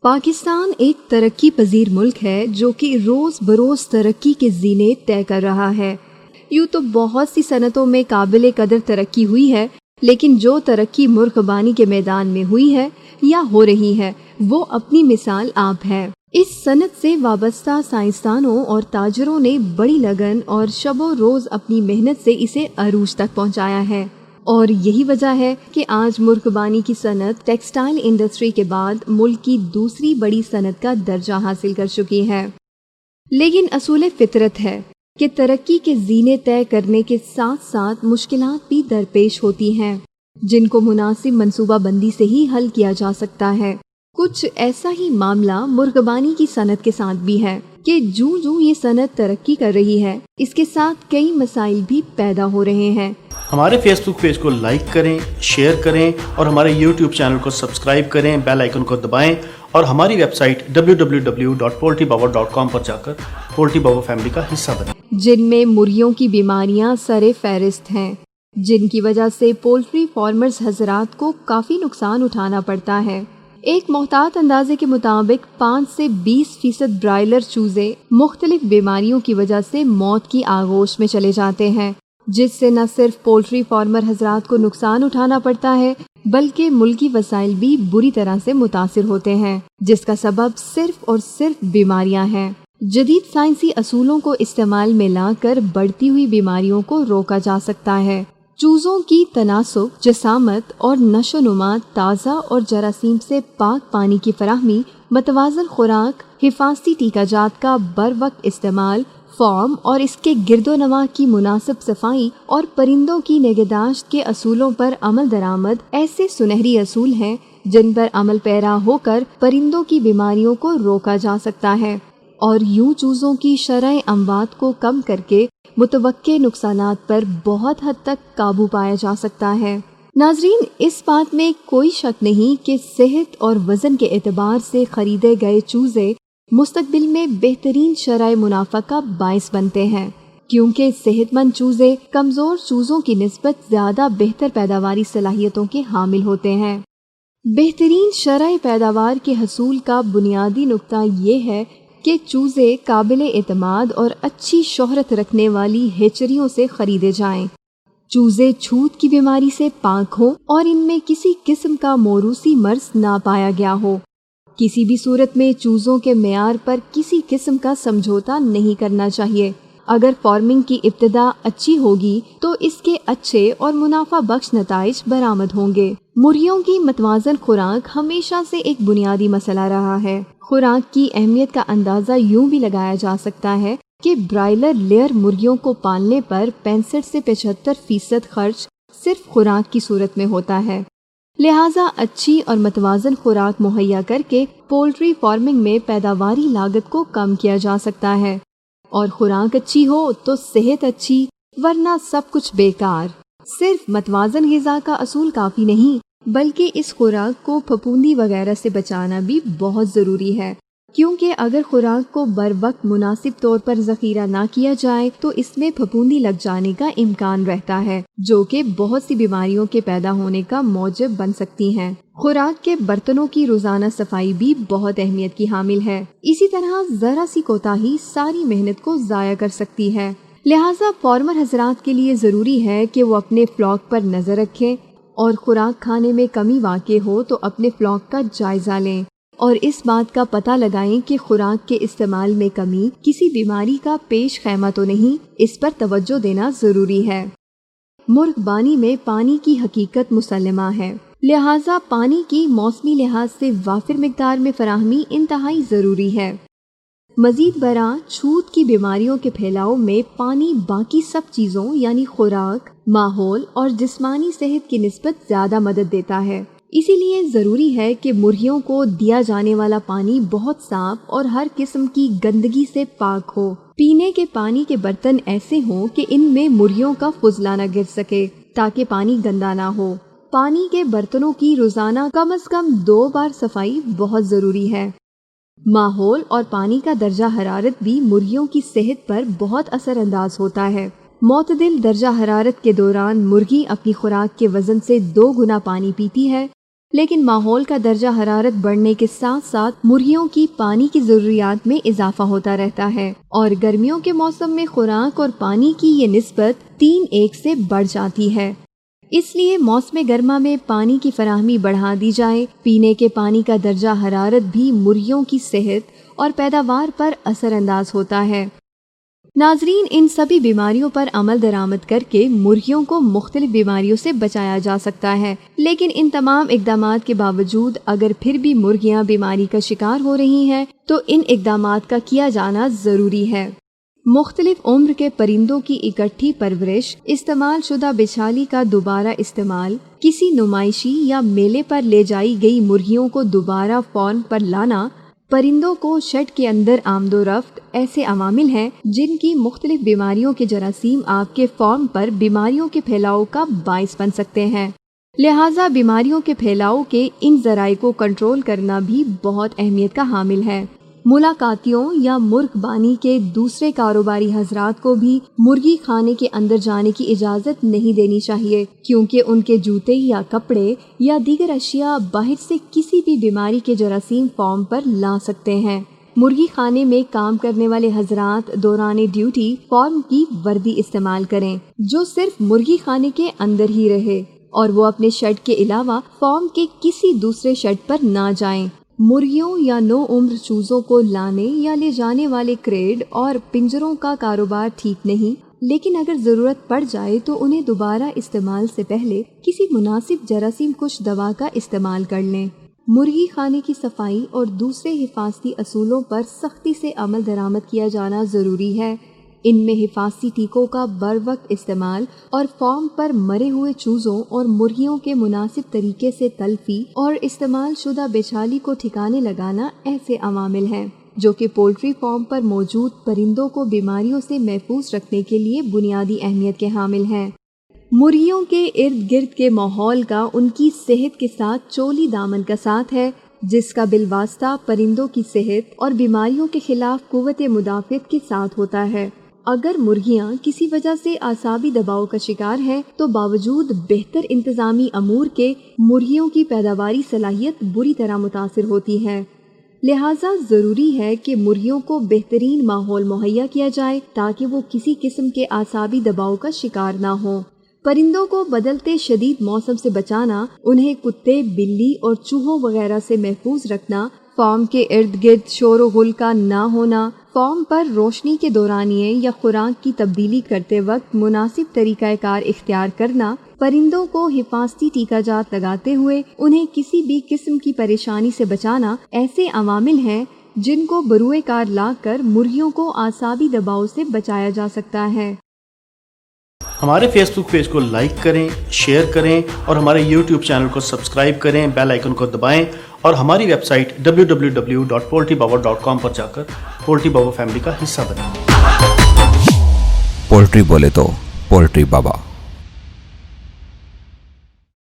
پاکستان ایک ترقی پذیر ملک ہے جو کہ روز بروز ترقی کے زینے طے کر رہا ہے۔ یوں تو بہت سی صنعتوں میں قابل قدر ترقی ہوئی ہے، لیکن جو ترقی مرغبانی کے میدان میں ہوئی ہے یا ہو رہی ہے وہ اپنی مثال آپ ہے۔ اس صنعت سے وابستہ سائنسدانوں اور تاجروں نے بڑی لگن اور شب و روز اپنی محنت سے اسے عروج تک پہنچایا ہے، اور یہی وجہ ہے کہ آج مرغبانی کی صنعت ٹیکسٹائل انڈسٹری کے بعد ملک کی دوسری بڑی صنعت کا درجہ حاصل کر چکی ہے۔ لیکن اصول فطرت ہے کہ ترقی کے زینے طے کرنے کے ساتھ ساتھ مشکلات بھی درپیش ہوتی ہیں، جن کو مناسب منصوبہ بندی سے ہی حل کیا جا سکتا ہے۔ کچھ ایسا ہی معاملہ مرغبانی کی صنعت کے ساتھ بھی ہے کہ جو یہ صنعت ترقی کر رہی ہے، اس کے ساتھ کئی مسائل بھی پیدا ہو رہے ہیں۔ ہمارے فیس بک پیج کو لائک کریں، شیئر کریں اور ہمارے یوٹیوب چینل کو سبسکرائب کریں، بیل آئیکن کو دبائیں اور ہماری ویب سائٹ www.poultrypower.com پر جا کر پولٹری باور فیملی کا حصہ بنیں، جن میں مرغیوں کی بیماریاں سر فہرست ہیں، جن کی وجہ سے پولٹری فارمرز حضرات کو کافی نقصان اٹھانا پڑتا ہے۔ ایک محتاط اندازے کے مطابق 5 سے 20% برائلر چوزے مختلف بیماریوں کی وجہ سے موت کی آغوش میں چلے جاتے ہیں، جس سے نہ صرف پولٹری فارمر حضرات کو نقصان اٹھانا پڑتا ہے بلکہ ملکی وسائل بھی بری طرح سے متاثر ہوتے ہیں، جس کا سبب صرف اور صرف بیماریاں ہیں۔ جدید سائنسی اصولوں کو استعمال میں لا کر بڑھتی ہوئی بیماریوں کو روکا جا سکتا ہے۔ چوزوں کی تناسب، جسامت اور نشو و نما، تازہ اور جراثیم سے پاک پانی کی فراہمی، متوازن خوراک، حفاظتی ٹیکہ جات کا بر وقت استعمال، فارم اور اس کے گرد و نواح کی مناسب صفائی اور پرندوں کی نگہداشت کے اصولوں پر عمل درآمد ایسے سنہری اصول ہیں جن پر عمل پیرا ہو کر پرندوں کی بیماریوں کو روکا جا سکتا ہے، اور یوں چوزوں کی شرح اموات کو کم کر کے متوقع نقصانات پر بہت حد تک قابو پایا جا سکتا ہے۔ ناظرین، اس بات میں کوئی شک نہیں کہ صحت اور وزن کے اعتبار سے خریدے گئے چوزے مستقبل میں بہترین شرح منافع کا باعث بنتے ہیں، کیونکہ صحت مند چوزے کمزور چوزوں کی نسبت زیادہ بہتر پیداواری صلاحیتوں کے حامل ہوتے ہیں۔ بہترین شرح پیداوار کے حصول کا بنیادی نقطہ یہ ہے کہ چوزے قابل اعتماد اور اچھی شہرت رکھنے والی ہیچریوں سے خریدے جائیں۔ چوزے چھوت کی بیماری سے پاک ہوں اور ان میں کسی قسم کا موروثی مرض نہ پایا گیا ہو۔ کسی بھی صورت میں چوزوں کے معیار پر کسی قسم کا سمجھوتا نہیں کرنا چاہیے۔ اگر فارمنگ کی ابتدا اچھی ہوگی تو اس کے اچھے اور منافع بخش نتائج برآمد ہوں گے۔ مرغیوں کی متوازن خوراک ہمیشہ سے ایک بنیادی مسئلہ رہا ہے۔ خوراک کی اہمیت کا اندازہ یوں بھی لگایا جا سکتا ہے کہ برائلر لیئر مرغیوں کو پالنے پر 65 سے 75% خرچ صرف خوراک کی صورت میں ہوتا ہے۔ لہٰذا اچھی اور متوازن خوراک مہیا کر کے پولٹری فارمنگ میں پیداواری لاگت کو کم کیا جا سکتا ہے، اور خوراک اچھی ہو تو صحت اچھی، ورنہ سب کچھ بیکار۔ صرف متوازن غذا کا اصول کافی نہیں، بلکہ اس خوراک کو پھپھوندی وغیرہ سے بچانا بھی بہت ضروری ہے، کیونکہ اگر خوراک کو بر وقت مناسب طور پر ذخیرہ نہ کیا جائے تو اس میں پھپھوندی لگ جانے کا امکان رہتا ہے، جو کہ بہت سی بیماریوں کے پیدا ہونے کا موجب بن سکتی ہیں۔ خوراک کے برتنوں کی روزانہ صفائی بھی بہت اہمیت کی حامل ہے۔ اسی طرح ذرا سی کوتاہی ساری محنت کو ضائع کر سکتی ہے۔ لہٰذا فارمر حضرات کے لیے ضروری ہے کہ وہ اپنے فلاک پر نظر رکھیں، اور خوراک کھانے میں کمی واقع ہو تو اپنے فلاک کا جائزہ لیں اور اس بات کا پتہ لگائیں کہ خوراک کے استعمال میں کمی کسی بیماری کا پیش خیمہ تو نہیں، اس پر توجہ دینا ضروری ہے۔ مرغبانی میں پانی کی حقیقت مسلمہ ہے، لہٰذا پانی کی موسمی لحاظ سے وافر مقدار میں فراہمی انتہائی ضروری ہے۔ مزید برآں چھوت کی بیماریوں کے پھیلاؤ میں پانی باقی سب چیزوں یعنی خوراک، ماحول اور جسمانی صحت کی نسبت زیادہ مدد دیتا ہے۔ اسی لیے ضروری ہے کہ مرغیوں کو دیا جانے والا پانی بہت صاف اور ہر قسم کی گندگی سے پاک ہو۔ پینے کے پانی کے برتن ایسے ہوں کہ ان میں مرغیوں کا فضلہ نہ گر سکے تاکہ پانی گندا نہ ہو۔ پانی کے برتنوں کی روزانہ کم از کم 2 بار صفائی بہت ضروری ہے۔ ماحول اور پانی کا درجہ حرارت بھی مرغیوں کی صحت پر بہت اثر انداز ہوتا ہے۔ معتدل درجہ حرارت کے دوران مرغی اپنی خوراک کے وزن سے 2 گنا پانی پیتی ہے لیکن ماحول کا درجہ حرارت بڑھنے کے ساتھ ساتھ مرغیوں کی پانی کی ضروریات میں اضافہ ہوتا رہتا ہے اور گرمیوں کے موسم میں خوراک اور پانی کی یہ نسبت 3:1 سے بڑھ جاتی ہے۔ اس لیے موسم گرما میں پانی کی فراہمی بڑھا دی جائے۔ پینے کے پانی کا درجہ حرارت بھی مرغیوں کی صحت اور پیداوار پر اثر انداز ہوتا ہے۔ ناظرین، ان سبھی بیماریوں پر عمل درآمد کر کے مرغیوں کو مختلف بیماریوں سے بچایا جا سکتا ہے، لیکن ان تمام اقدامات کے باوجود اگر پھر بھی مرغیاں بیماری کا شکار ہو رہی ہیں تو ان اقدامات کا کیا جانا ضروری ہے۔ مختلف عمر کے پرندوں کی اکٹھی پرورش، استعمال شدہ بچھالی کا دوبارہ استعمال، کسی نمائشی یا میلے پر لے جائی گئی مرغیوں کو دوبارہ فارم پر لانا، پرندوں کو شیڈ کے اندر آمد و رفت ایسے عوامل ہیں جن کی مختلف بیماریوں کے جراثیم آپ کے فارم پر بیماریوں کے پھیلاؤ کا باعث بن سکتے ہیں۔ لہٰذا بیماریوں کے پھیلاؤ کے ان ذرائع کو کنٹرول کرنا بھی بہت اہمیت کا حامل ہے۔ ملاقاتیوں یا مرغ بانی کے دوسرے کاروباری حضرات کو بھی مرغی خانے کے اندر جانے کی اجازت نہیں دینی چاہیے، کیونکہ ان کے جوتے یا کپڑے یا دیگر اشیاء باہر سے کسی بھی بیماری کے جراثیم فارم پر لا سکتے ہیں۔ مرغی خانے میں کام کرنے والے حضرات دوران ڈیوٹی فارم کی وردی استعمال کریں جو صرف مرغی خانے کے اندر ہی رہے، اور وہ اپنے شیڈ کے علاوہ فارم کے کسی دوسرے شیڈ پر نہ جائیں۔ مرغیوں یا نو عمر چوزوں کو لانے یا لے جانے والے کریڈ اور پنجروں کا کاروبار ٹھیک نہیں، لیکن اگر ضرورت پڑ جائے تو انہیں دوبارہ استعمال سے پہلے کسی مناسب جراثیم کش دوا کا استعمال کر لیں۔ مرغی خانے کی صفائی اور دوسرے حفاظتی اصولوں پر سختی سے عمل درآمد کیا جانا ضروری ہے۔ ان میں حفاظتی ٹیکوں کا بروقت استعمال اور فارم پر مرے ہوئے چوزوں اور مرغیوں کے مناسب طریقے سے تلفی اور استعمال شدہ بچھالی کو ٹھکانے لگانا ایسے عوامل ہیں جو کہ پولٹری فارم پر موجود پرندوں کو بیماریوں سے محفوظ رکھنے کے لیے بنیادی اہمیت کے حامل ہیں۔ مرغیوں کے ارد گرد کے ماحول کا ان کی صحت کے ساتھ چولی دامن کا ساتھ ہے، جس کا بالواسطہ پرندوں کی صحت اور بیماریوں کے خلاف قوت مدافعت کے ساتھ ہوتا ہے۔ اگر مرغیاں کسی وجہ سے اعصابی دباؤ کا شکار ہیں تو باوجود بہتر انتظامی امور کے مرغیوں کی پیداواری صلاحیت بری طرح متاثر ہوتی ہے۔ لہٰذا ضروری ہے کہ مرغیوں کو بہترین ماحول مہیا کیا جائے تاکہ وہ کسی قسم کے اعصابی دباؤ کا شکار نہ ہوں۔ پرندوں کو بدلتے شدید موسم سے بچانا، انہیں کتے، بلی اور چوہوں وغیرہ سے محفوظ رکھنا، فارم کے ارد گرد شور و غل کا نہ ہونا، فارم پر روشنی کے دورانیے یا خوراک کی تبدیلی کرتے وقت مناسب طریقہ کار اختیار کرنا، پرندوں کو حفاظتی ٹیکہ جات لگاتے ہوئے انہیں کسی بھی قسم کی پریشانی سے بچانا ایسے عوامل ہیں جن کو بروئے کار لا کر مرغیوں کو اعصابی دباؤ سے بچایا جا سکتا ہے۔ ہمارے فیس بک پیج کو لائک کریں، شیئر کریں اور ہمارے یوٹیوب چینل کو سبسکرائب کریں، بیل آئیکن کو دبائیں اور ہماری ویب سائٹ www.poultrypower.com پر جا کر پولٹری بابا فیملی کا حصہ بنیں۔ پولٹری بولے تو پولٹری بابا۔